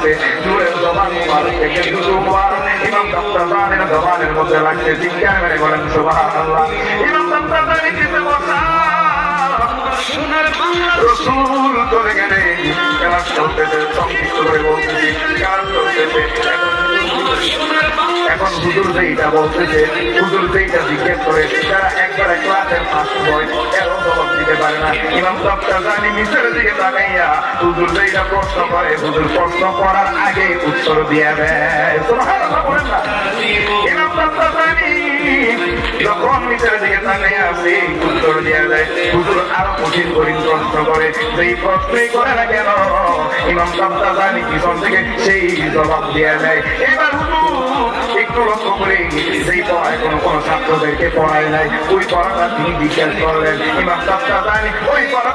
লাগছে, নূরের জবান মুবারক থেকে দুবার ইমাম তাফতাজানির জবানের মধ্যে লাগছে। চিৎকার মেরে বলেন সুবহানাল্লাহ। ইমাম তাফতাজানি কিসে বসা রাসূল চলে গেলে ক্লাস চলতেছে, সংক্ষিপ্ত করে বলতেছি ক্লাস চলতেছে। এখন হুজুর যেইটা বলতেছে, হুজুর যেইটা জিজ্ঞেস করে, তারা একবারে ক্লাসের ফার্স্ট বয় এরও জবাব দিতে পারে না। ইমাম তাফতাজানি নিচের দিকে তাকাইয়া হুজুর যেইটা প্রশ্ন করে, হুজুর প্রশ্ন করার আগে উত্তর দিয়ে দেয়। সুবহানাল্লাহ বলেন না। ইমাম তাফতাজানি যখন নিচের দিকে তাকাইয়া সেই উত্তর দিয়ে দেয়, হুজুর আরো কঠিন কঠিন প্রশ্ন করে, যেই প্রশ্নই করে না কেন ইমাম তাফতাজানি পিছন থেকে সেই জবাব দিয়ে দেয়। এবার হুজুর একটু লক্ষ্য করে যেই পড়ায় কোনো ছাত্রদেরকে পড়ায় নাই, ওই পড়াটা তিনি জিজ্ঞেস করলেন। ইমাম তাফতাজানি ওই পড়াটা